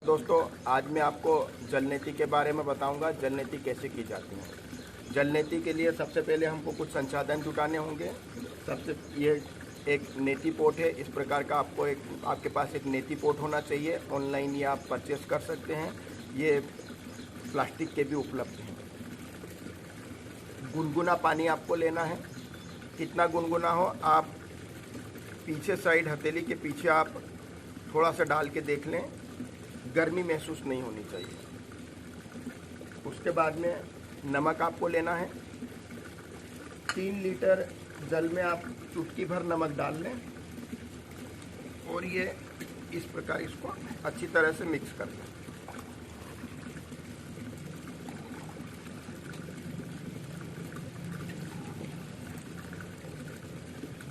दोस्तों, आज मैं आपको जल नीति के बारे में बताऊंगा। जल नीति कैसे की जाती है। जल नीति के लिए सबसे पहले हमको कुछ संसाधन जुटाने होंगे। ये एक नीति पोर्ट है। इस प्रकार का आपके पास एक नीति पोर्ट होना चाहिए। ऑनलाइन ये आप परचेस कर सकते हैं। ये प्लास्टिक के भी उपलब्ध हैं। गुनगुना पानी आपको लेना है। कितना गुनगुना हो, आप पीछे साइड हथेली के पीछे आप थोड़ा सा डाल के देख लें। गर्मी महसूस नहीं होनी चाहिए। उसके बाद में नमक आपको लेना है। 3 लीटर जल में आप चुटकी भर नमक डाल लें और ये इस प्रकार इसको अच्छी तरह से मिक्स कर लें।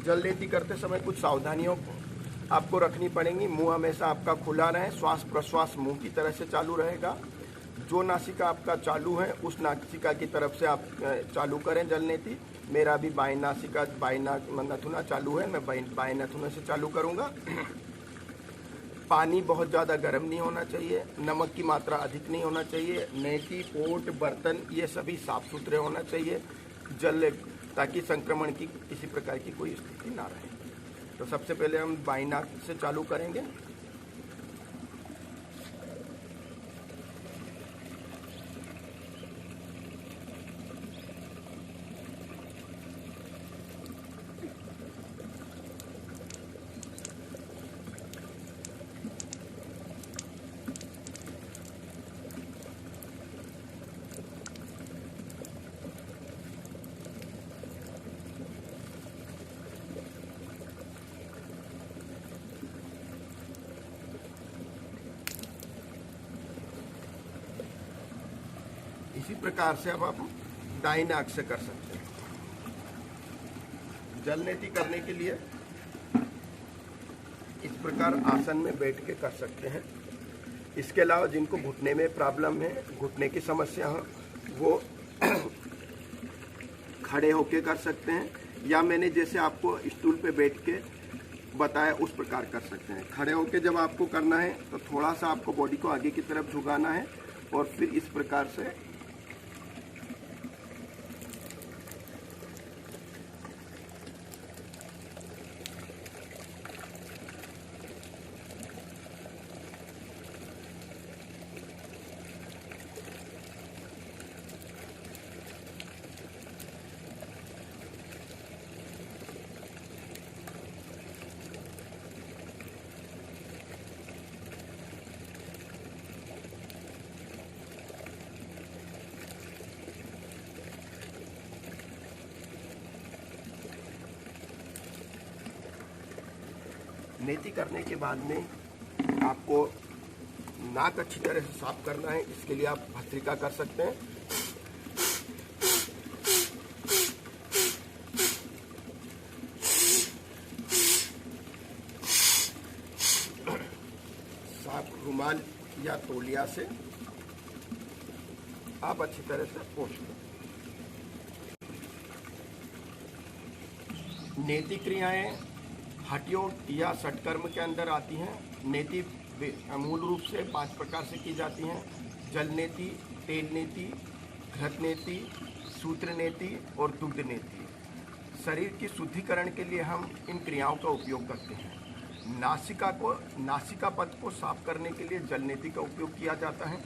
जल नीति करते समय कुछ सावधानियों आपको रखनी पड़ेंगी। मुंह हमेशा आपका खुला रहे। श्वास प्रश्वास मुंह की तरह से चालू रहेगा। जो नासिका आपका चालू है उस नासिका की तरफ से आप चालू करें जल नीति। मेरा भी बाएं नासिका बाएं नथुना चालू है। मैं बाएं नथुना से चालू करूंगा। पानी बहुत ज़्यादा गर्म नहीं होना चाहिए। नमक की मात्रा अधिक नहीं होना चाहिए। नीति पोर्ट बर्तन ये सभी साफ सुथरे होना चाहिए जल, ताकि संक्रमण की किसी प्रकार की कोई स्थिति ना रहे। तो सबसे पहले हम बाईं नाक से चालू करेंगे। इसी प्रकार से अब आप दाईं नाक से कर सकते हैं। जल नीति करने के लिए इस प्रकार आसन में बैठ के कर सकते हैं। इसके अलावा जिनको घुटने में प्रॉब्लम है, घुटने की समस्या है, वो खड़े होके कर सकते हैं, या मैंने जैसे आपको स्टूल पे बैठ के बताया उस प्रकार कर सकते हैं। खड़े होके जब आपको करना है तो थोड़ा सा आपको बॉडी को आगे की तरफ झुकाना है और फिर इस प्रकार से नीति करने के बाद में आपको नाक अच्छी तरह से साफ करना है। इसके लिए आप भस्त्रिका कर सकते हैं। साफ रुमाल या तौलिया से आप अच्छी तरह से पोंछ लें। नीति क्रियाएं हटियोग या षटकर्म के अंदर आती हैं। नीति मूल रूप से 5 प्रकार से की जाती हैं। जल नीति, तेल नीति, घृत नीति, सूत्र नीति और दुग्ध नीति। शरीर की शुद्धिकरण के लिए हम इन क्रियाओं का उपयोग करते हैं। नासिका पथ को साफ करने के लिए जल नीति का उपयोग किया जाता है।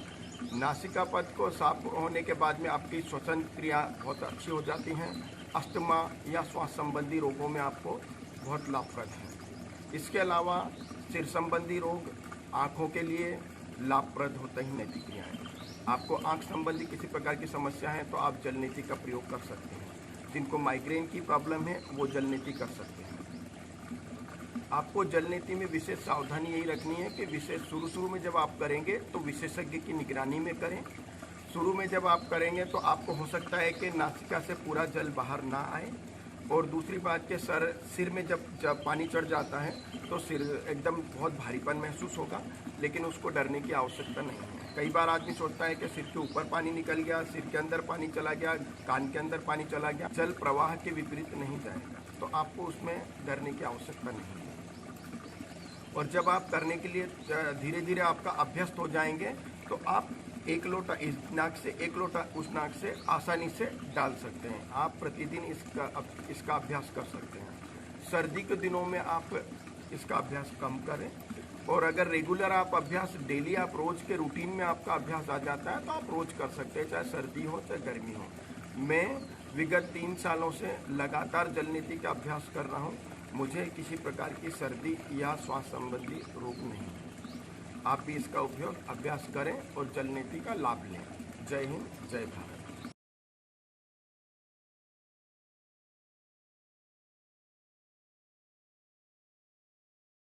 नासिका पथ को साफ होने के बाद में आपकी श्वसन क्रिया बहुत अच्छी हो जाती हैं। अस्थमा या श्वास संबंधी रोगों में आपको बहुत लाभप्रद है। इसके अलावा सिर संबंधी रोग, आँखों के लिए लाभप्रद होता ही नीति क्रियाएं। आपको आँख संबंधी किसी प्रकार की समस्या है तो आप जल नीति का प्रयोग कर सकते हैं। जिनको माइग्रेन की प्रॉब्लम है वो जल नीति कर सकते हैं। आपको जल नीति में विशेष सावधानी यही रखनी है कि विशेष शुरू में जब आप करेंगे तो विशेषज्ञ की निगरानी में करें। शुरू में जब आप करेंगे तो आपको हो सकता है कि नासिका से पूरा जल बाहर ना आए, और दूसरी बात के सिर में जब पानी चढ़ जाता है तो सिर एकदम बहुत भारीपन महसूस होगा, लेकिन उसको डरने की आवश्यकता नहीं है। कई बार आदमी सोचता है कि सिर के ऊपर पानी निकल गया, सिर के अंदर पानी चला गया, कान के अंदर पानी चला गया। जल प्रवाह के विपरीत नहीं जाएगा, तो आपको उसमें डरने की आवश्यकता नहीं है। और जब आप करने के लिए धीरे धीरे आपका अभ्यस्त हो जाएंगे तो आप एक लोटा इस नाक से एक लोटा उस नाक से आसानी से डाल सकते हैं। आप प्रतिदिन इसका अभ्यास कर सकते हैं। सर्दी के दिनों में आप इसका अभ्यास कम करें, और अगर रेगुलर आप अभ्यास डेली आप रोज़ के रूटीन में आपका अभ्यास आ जाता है तो आप रोज़ कर सकते हैं, चाहे सर्दी हो चाहे गर्मी हो। मैं विगत 3 सालों से लगातार जल नीति का अभ्यास कर रहा हूँ। मुझे किसी प्रकार की सर्दी या श्वास संबंधी रोग नहीं है। आप भी इसका उपयोग अभ्यास करें और जल नीति का लाभ लें। जय हिंद, जय भारत।